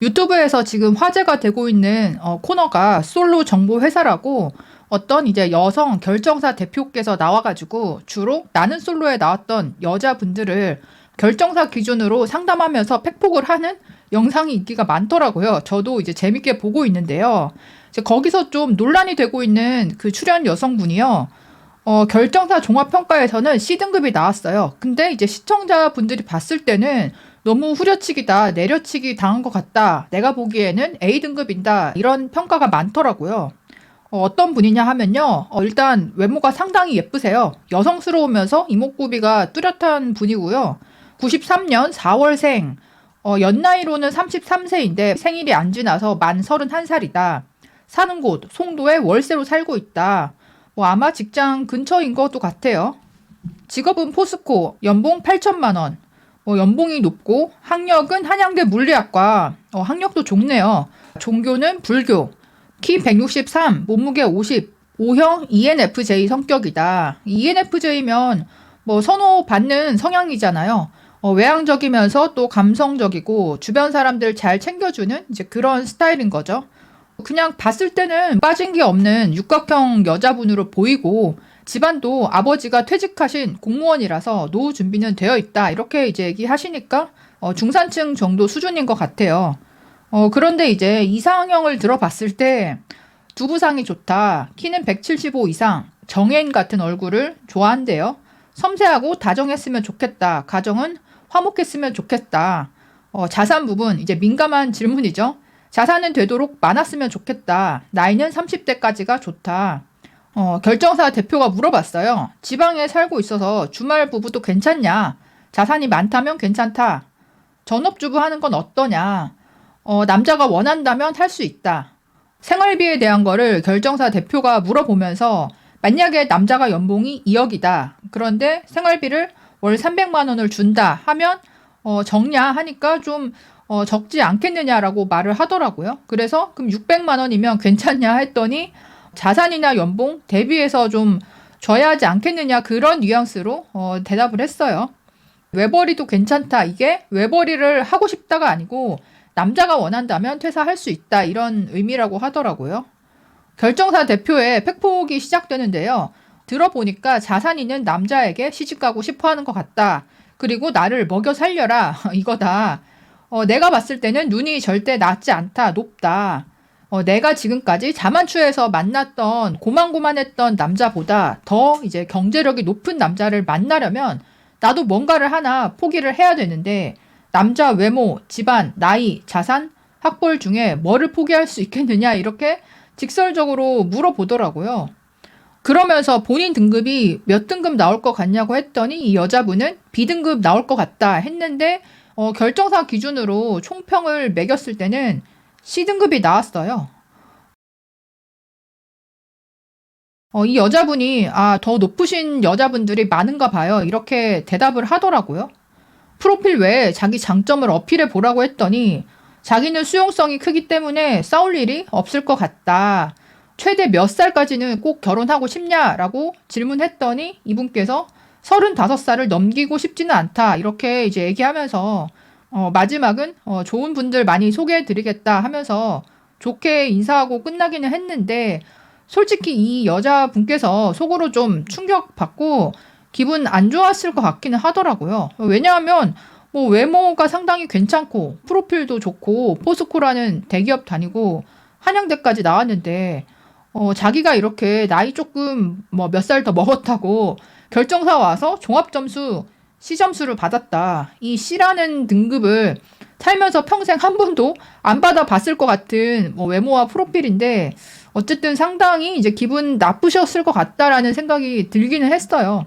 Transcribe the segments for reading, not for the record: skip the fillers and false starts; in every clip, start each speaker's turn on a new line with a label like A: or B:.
A: 유튜브에서 지금 화제가 되고 있는 코너가 솔로 정보 회사라고 어떤 이제 여성 결정사 대표께서 나와가지고 주로 나는 솔로에 나왔던 여자분들을 결정사 기준으로 상담하면서 팩폭을 하는 영상이 인기가 많더라고요. 저도 이제 재밌게 보고 있는데요. 이제 거기서 좀 논란이 되고 있는 그 출연 여성분이요. 결정사 종합평가에서는 C등급이 나왔어요. 근데 이제 시청자분들이 봤을 때는 너무 후려치기다, 내려치기 당한 것 같다, 내가 보기에는 A등급이다, 이런 평가가 많더라고요. 어떤 분이냐 하면요. 일단 외모가 상당히 예쁘세요. 여성스러우면서 이목구비가 뚜렷한 분이고요. 93년 4월생, 연나이로는 33세인데 생일이 안 지나서 만 31살이다. 사는 곳, 송도에 월세로 살고 있다. 아마 직장 근처인 것도 같아요. 직업은 포스코, 연봉 8천만 원. 연봉이 높고 학력은 한양대 물리학과. 학력도 좋네요. 종교는 불교. 키 163, 몸무게 50, O형 ENFJ 성격이다. ENFJ면 선호받는 성향이잖아요. 외향적이면서 또 감성적이고 주변 사람들 잘 챙겨주는 이제 그런 스타일인 거죠. 그냥 봤을 때는 빠진 게 없는 육각형 여자분으로 보이고 집안도 아버지가 퇴직하신 공무원이라서 노후 준비는 되어 있다. 이렇게 이제 얘기하시니까 중산층 정도 수준인 것 같아요. 그런데 이제 이상형을 들어봤을 때 두부상이 좋다. 키는 175 이상. 정해인 같은 얼굴을 좋아한대요. 섬세하고 다정했으면 좋겠다. 가정은 화목했으면 좋겠다. 자산 부분 이제 민감한 질문이죠. 자산은 되도록 많았으면 좋겠다. 나이는 30대까지가 좋다. 결정사 대표가 물어봤어요. 지방에 살고 있어서 주말 부부도 괜찮냐? 자산이 많다면 괜찮다. 전업주부 하는 건 어떠냐? 남자가 원한다면 할 수 있다. 생활비에 대한 거를 결정사 대표가 물어보면서 만약에 남자가 연봉이 2억이다. 그런데 생활비를 월 300만 원을 준다 하면 적냐 하니까 좀 적지 않겠느냐라고 말을 하더라고요. 그래서 그럼 600만 원이면 괜찮냐 했더니 자산이나 연봉 대비해서 좀 줘야 하지 않겠느냐 그런 뉘앙스로 대답을 했어요. 외벌이도 괜찮다. 이게 외벌이를 하고 싶다가 아니고 남자가 원한다면 퇴사할 수 있다. 이런 의미라고 하더라고요. 결정사 대표의 팩폭이 시작되는데요. 들어보니까 자산 있는 남자에게 시집가고 싶어 하는 것 같다. 그리고 나를 먹여 살려라. 이거다. 내가 봤을 때는 눈이 절대 낮지 않다. 높다. 내가 지금까지 자만추에서 만났던 고만고만했던 남자보다 더 이제 경제력이 높은 남자를 만나려면 나도 뭔가를 하나 포기를 해야 되는데 남자 외모, 집안, 나이, 자산, 학벌 중에 뭐를 포기할 수 있겠느냐 이렇게 직설적으로 물어보더라고요. 그러면서 본인 등급이 몇 등급 나올 것 같냐고 했더니 이 여자분은 B등급 나올 것 같다 했는데 결정사 기준으로 총평을 매겼을 때는 C등급이 나왔어요. 이 여자분이 더 높으신 여자분들이 많은가 봐요. 이렇게 대답을 하더라고요. 프로필 외에 자기 장점을 어필해 보라고 했더니 자기는 수용성이 크기 때문에 싸울 일이 없을 것 같다. 최대 몇 살까지는 꼭 결혼하고 싶냐라고 질문했더니 이분께서 35살을 넘기고 싶지는 않다. 이렇게 이제 얘기하면서 마지막은 좋은 분들 많이 소개해 드리겠다 하면서 좋게 인사하고 끝나기는 했는데 솔직히 이 여자분께서 속으로 좀 충격받고 기분 안 좋았을 것 같기는 하더라고요. 왜냐하면 외모가 상당히 괜찮고 프로필도 좋고 포스코라는 대기업 다니고 한양대까지 나왔는데 자기가 이렇게 나이 조금 몇 살 더 먹었다고 결정사 와서 종합점수 C점수를 받았다. 이 C라는 등급을 살면서 평생 한 번도 안 받아봤을 것 같은 외모와 프로필인데 어쨌든 상당히 이제 기분 나쁘셨을 것 같다라는 생각이 들기는 했어요.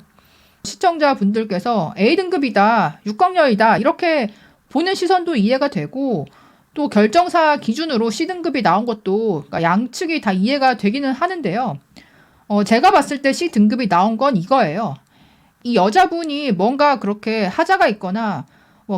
A: 시청자분들께서 A등급이다, 육각녀이다 이렇게 보는 시선도 이해가 되고 또 결정사 기준으로 C등급이 나온 것도 그러니까 양측이 다 이해가 되기는 하는데요. 제가 봤을 때 C등급이 나온 건 이거예요. 이 여자분이 뭔가 그렇게 하자가 있거나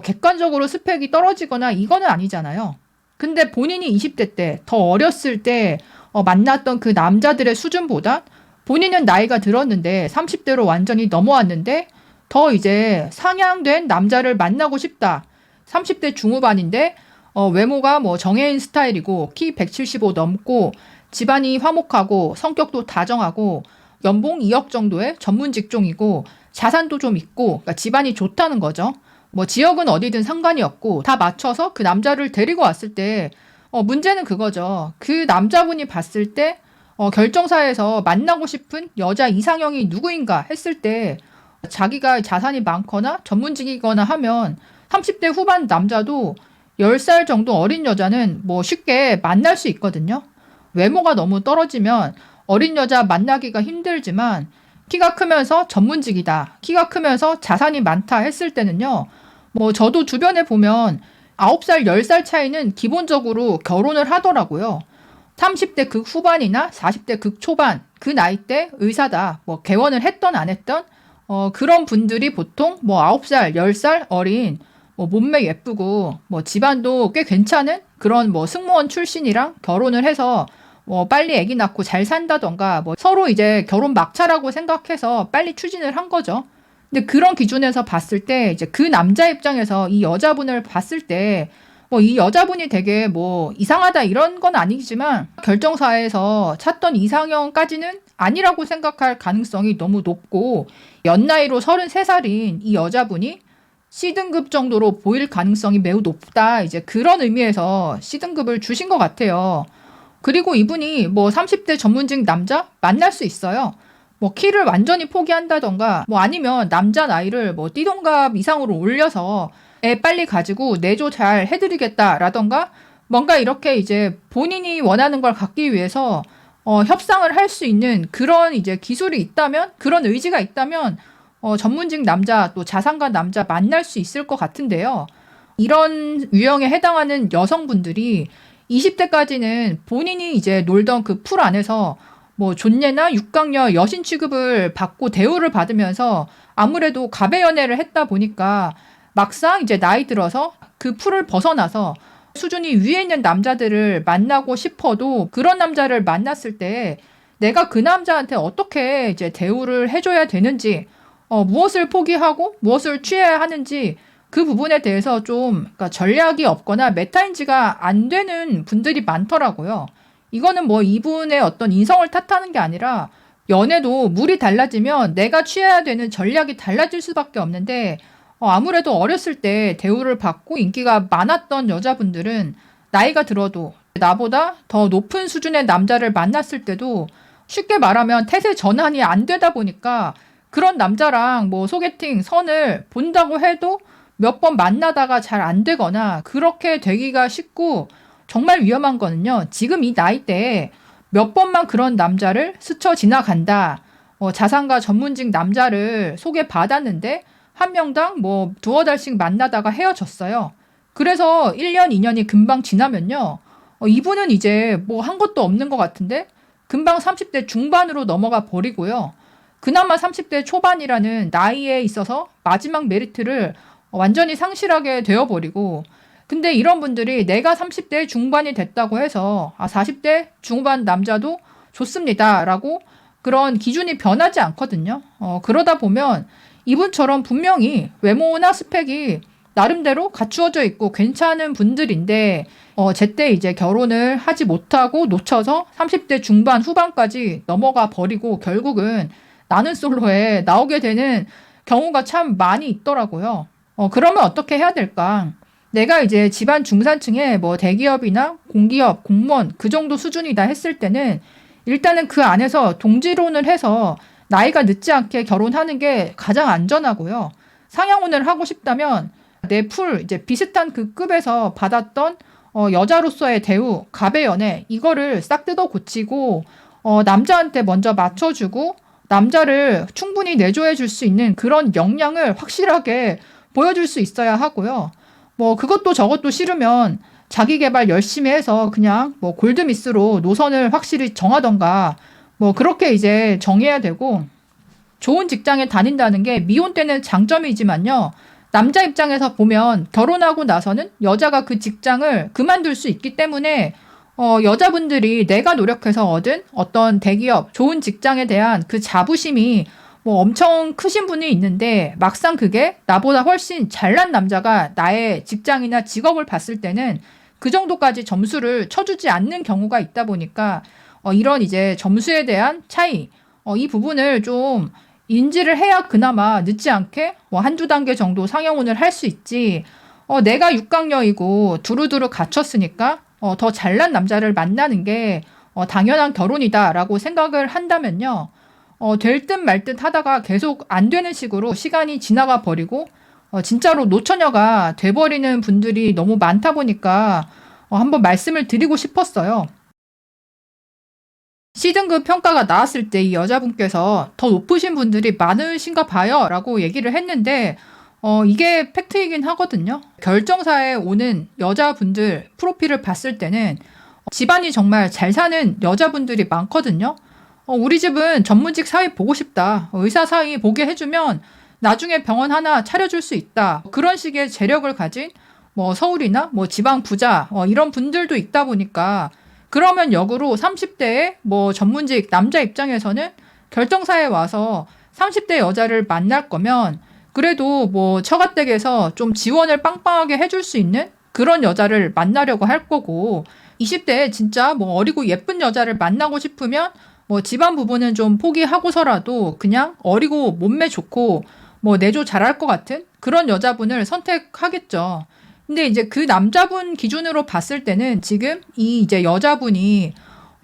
A: 객관적으로 스펙이 떨어지거나 이거는 아니잖아요. 근데 본인이 20대 때 더 어렸을 때 만났던 그 남자들의 수준보다 본인은 나이가 들었는데 30대로 완전히 넘어왔는데 더 이제 상향된 남자를 만나고 싶다. 30대 중후반인데 외모가 뭐 정해인 스타일이고 키 175 넘고 집안이 화목하고 성격도 다정하고 연봉 2억 정도의 전문 직종이고 자산도 좀 있고 그러니까 집안이 좋다는 거죠. 뭐 지역은 어디든 상관이 없고 다 맞춰서 그 남자를 데리고 왔을 때 문제는 그거죠. 그 남자분이 봤을 때 결정사에서 만나고 싶은 여자 이상형이 누구인가 했을 때 자기가 자산이 많거나 전문직이거나 하면 30대 후반 남자도 10살 정도 어린 여자는 뭐 쉽게 만날 수 있거든요. 외모가 너무 떨어지면 어린 여자 만나기가 힘들지만 키가 크면서 전문직이다, 키가 크면서 자산이 많다 했을 때는요. 뭐 저도 주변에 보면 9살, 10살 차이는 기본적으로 결혼을 하더라고요. 30대 극 후반이나 40대 극 초반 그 나이 때 의사다, 뭐 개원을 했던 안 했던 그런 분들이 보통 뭐 9살, 10살 어린 뭐 몸매 예쁘고 뭐 집안도 꽤 괜찮은 그런 뭐 승무원 출신이랑 결혼을 해서 뭐 빨리 아기 낳고 잘 산다던가 뭐 서로 이제 결혼 막차라고 생각해서 빨리 추진을 한 거죠. 근데 그런 기준에서 봤을 때 이제 그 남자 입장에서 이 여자분을 봤을 때 뭐 이 여자분이 되게 뭐 이상하다 이런 건 아니지만 결정사에서 찾던 이상형까지는 아니라고 생각할 가능성이 너무 높고 연나이로 33살인 이 여자분이 C등급 정도로 보일 가능성이 매우 높다. 이제 그런 의미에서 C등급을 주신 것 같아요. 그리고 이분이 뭐 30대 전문직 남자 만날 수 있어요. 뭐 키를 완전히 포기한다던가 뭐 아니면 남자 나이를 뭐 띠동갑 이상으로 올려서 애 빨리 가지고 내조 잘 해드리겠다라던가 뭔가 이렇게 이제 본인이 원하는 걸 갖기 위해서 협상을 할 수 있는 그런 이제 기술이 있다면, 그런 의지가 있다면 전문직 남자 또 자산가 남자 만날 수 있을 것 같은데요. 이런 유형에 해당하는 여성분들이 20대까지는 본인이 이제 놀던 그 풀 안에서 뭐 존예나 육강녀 여신 취급을 받고 대우를 받으면서 아무래도 가배 연애를 했다 보니까 막상 이제 나이 들어서 그 풀을 벗어나서 수준이 위에 있는 남자들을 만나고 싶어도 그런 남자를 만났을 때 내가 그 남자한테 어떻게 이제 대우를 해줘야 되는지, 무엇을 포기하고 무엇을 취해야 하는지 그 부분에 대해서 좀 그러니까 전략이 없거나 메타인지가 안 되는 분들이 많더라고요. 이거는 뭐 이분의 어떤 인성을 탓하는 게 아니라 연애도 물이 달라지면 내가 취해야 되는 전략이 달라질 수밖에 없는데 아무래도 어렸을 때 대우를 받고 인기가 많았던 여자분들은 나이가 들어도 나보다 더 높은 수준의 남자를 만났을 때도 쉽게 말하면 태세 전환이 안 되다 보니까 그런 남자랑 뭐 소개팅 선을 본다고 해도 몇 번 만나다가 잘 안 되거나 그렇게 되기가 쉽고 정말 위험한 거는요. 지금 이 나이대에 몇 번만 그런 남자를 스쳐 지나간다. 자산가 전문직 남자를 소개받았는데 한 명당 뭐 두어 달씩 만나다가 헤어졌어요. 그래서 1년, 2년이 금방 지나면요. 이분은 이제 뭐 한 것도 없는 것 같은데 금방 30대 중반으로 넘어가 버리고요. 그나마 30대 초반이라는 나이에 있어서 마지막 메리트를 완전히 상실하게 되어버리고 근데 이런 분들이 내가 30대 중반이 됐다고 해서 40대 중반 남자도 좋습니다라고 그런 기준이 변하지 않거든요. 그러다 보면 이분처럼 분명히 외모나 스펙이 나름대로 갖추어져 있고 괜찮은 분들인데 제때 이제 결혼을 하지 못하고 놓쳐서 30대 중반 후반까지 넘어가 버리고 결국은 나는 솔로에 나오게 되는 경우가 참 많이 있더라고요. 그러면 어떻게 해야 될까? 내가 이제 집안 중산층에 뭐 대기업이나 공기업, 공무원 그 정도 수준이다 했을 때는 일단은 그 안에서 동지론을 해서 나이가 늦지 않게 결혼하는 게 가장 안전하고요. 상향혼을 하고 싶다면 내 풀 이제 비슷한 그 급에서 받았던 여자로서의 대우, 가배 연애 이거를 싹 뜯어 고치고 남자한테 먼저 맞춰주고 남자를 충분히 내조해 줄 수 있는 그런 역량을 확실하게 보여줄 수 있어야 하고요. 뭐 그것도 저것도 싫으면 자기 개발 열심히 해서 그냥 뭐 골드미스로 노선을 확실히 정하던가 뭐 그렇게 이제 정해야 되고 좋은 직장에 다닌다는 게 미혼 때는 장점이지만요. 남자 입장에서 보면 결혼하고 나서는 여자가 그 직장을 그만둘 수 있기 때문에 여자분들이 내가 노력해서 얻은 어떤 대기업, 좋은 직장에 대한 그 자부심이 뭐 엄청 크신 분이 있는데 막상 그게 나보다 훨씬 잘난 남자가 나의 직장이나 직업을 봤을 때는 그 정도까지 점수를 쳐주지 않는 경우가 있다 보니까 이런 이제 점수에 대한 차이, 이 부분을 좀 인지를 해야 그나마 늦지 않게 한두 단계 정도 상영혼을 할 수 있지. 내가 육강녀이고 두루두루 갖췄으니까 더 잘난 남자를 만나는 게 당연한 결혼이다라고 생각을 한다면요. 될 듯 말 듯 하다가 계속 안 되는 식으로 시간이 지나가 버리고 진짜로 노처녀가 돼버리는 분들이 너무 많다 보니까 한번 말씀을 드리고 싶었어요. C등급 평가가 나왔을 때 이 여자분께서 더 높으신 분들이 많으신가 봐요 라고 얘기를 했는데 이게 팩트이긴 하거든요. 결정사에 오는 여자분들 프로필을 봤을 때는 집안이 정말 잘 사는 여자분들이 많거든요. 우리 집은 전문직 사위 보고 싶다. 의사 사위 보게 해주면 나중에 병원 하나 차려줄 수 있다. 그런 식의 재력을 가진 서울이나 지방 부자 이런 분들도 있다 보니까 그러면 역으로 30대의 전문직 남자 입장에서는 결정사에 와서 30대 여자를 만날 거면 그래도 처가댁에서 좀 지원을 빵빵하게 해줄 수 있는 그런 여자를 만나려고 할 거고 20대에 진짜 어리고 예쁜 여자를 만나고 싶으면 집안 부분은 좀 포기하고서라도 그냥 어리고 몸매 좋고 내조 잘할 것 같은 그런 여자분을 선택하겠죠. 근데 이제 그 남자분 기준으로 봤을 때는 지금 이 이제 여자분이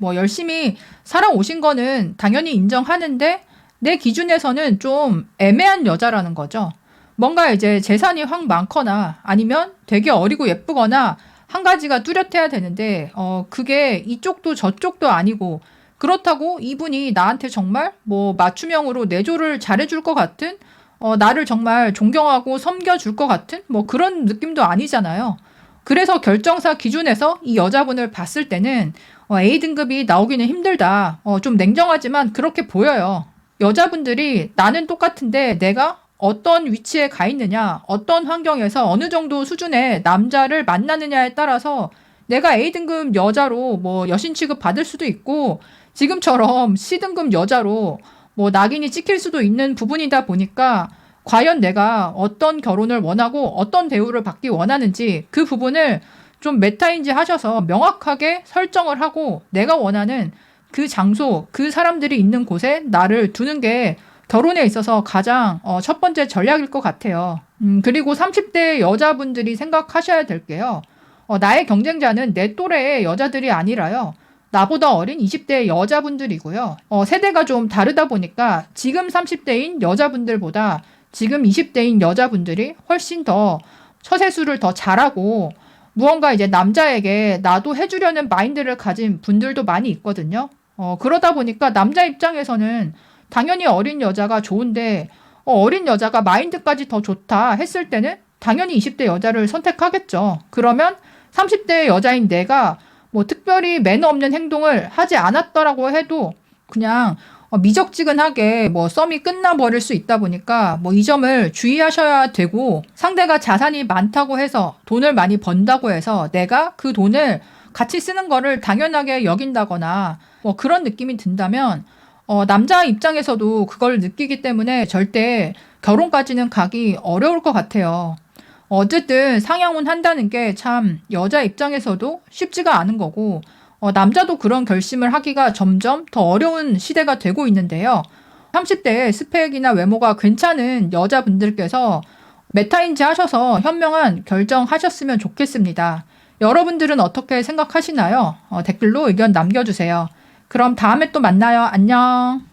A: 열심히 살아오신 거는 당연히 인정하는데 내 기준에서는 좀 애매한 여자라는 거죠. 뭔가 이제 재산이 확 많거나 아니면 되게 어리고 예쁘거나 한 가지가 뚜렷해야 되는데 그게 이쪽도 저쪽도 아니고 그렇다고 이분이 나한테 정말 맞춤형으로 내조를 잘해줄 것 같은 나를 정말 존경하고 섬겨줄 것 같은 그런 느낌도 아니잖아요. 그래서 결정사 기준에서 이 여자분을 봤을 때는 A등급이 나오기는 힘들다. 좀 냉정하지만 그렇게 보여요. 여자분들이 나는 똑같은데 내가 어떤 위치에 가 있느냐, 어떤 환경에서 어느 정도 수준의 남자를 만나느냐에 따라서 내가 A등급 여자로 여신 취급 받을 수도 있고 지금처럼 C등급 여자로 낙인이 찍힐 수도 있는 부분이다 보니까 과연 내가 어떤 결혼을 원하고 어떤 대우를 받기 원하는지 그 부분을 좀 메타인지 하셔서 명확하게 설정을 하고 내가 원하는 그 장소, 그 사람들이 있는 곳에 나를 두는 게 결혼에 있어서 가장 첫 번째 전략일 것 같아요. 그리고 30대 여자분들이 생각하셔야 될 게요. 나의 경쟁자는 내 또래의 여자들이 아니라요. 나보다 어린 20대 여자분들이고요. 세대가 좀 다르다 보니까 지금 30대인 여자분들보다 지금 20대인 여자분들이 훨씬 더 처세술을 더 잘하고 무언가 이제 남자에게 나도 해주려는 마인드를 가진 분들도 많이 있거든요. 그러다 보니까 남자 입장에서는 당연히 어린 여자가 좋은데 어린 여자가 마인드까지 더 좋다 했을 때는 당연히 20대 여자를 선택하겠죠. 그러면 30대 여자인 내가 특별히 매너 없는 행동을 하지 않았더라고 해도 그냥 미적지근하게 썸이 끝나버릴 수 있다 보니까 이 점을 주의하셔야 되고 상대가 자산이 많다고 해서 돈을 많이 번다고 해서 내가 그 돈을 같이 쓰는 거를 당연하게 여긴다거나 그런 느낌이 든다면 남자 입장에서도 그걸 느끼기 때문에 절대 결혼까지는 가기 어려울 것 같아요. 어쨌든 상향혼 한다는 게 참 여자 입장에서도 쉽지가 않은 거고 남자도 그런 결심을 하기가 점점 더 어려운 시대가 되고 있는데요. 30대의 스펙이나 외모가 괜찮은 여자분들께서 메타인지 하셔서 현명한 결정하셨으면 좋겠습니다. 여러분들은 어떻게 생각하시나요? 댓글로 의견 남겨주세요. 그럼 다음에 또 만나요. 안녕.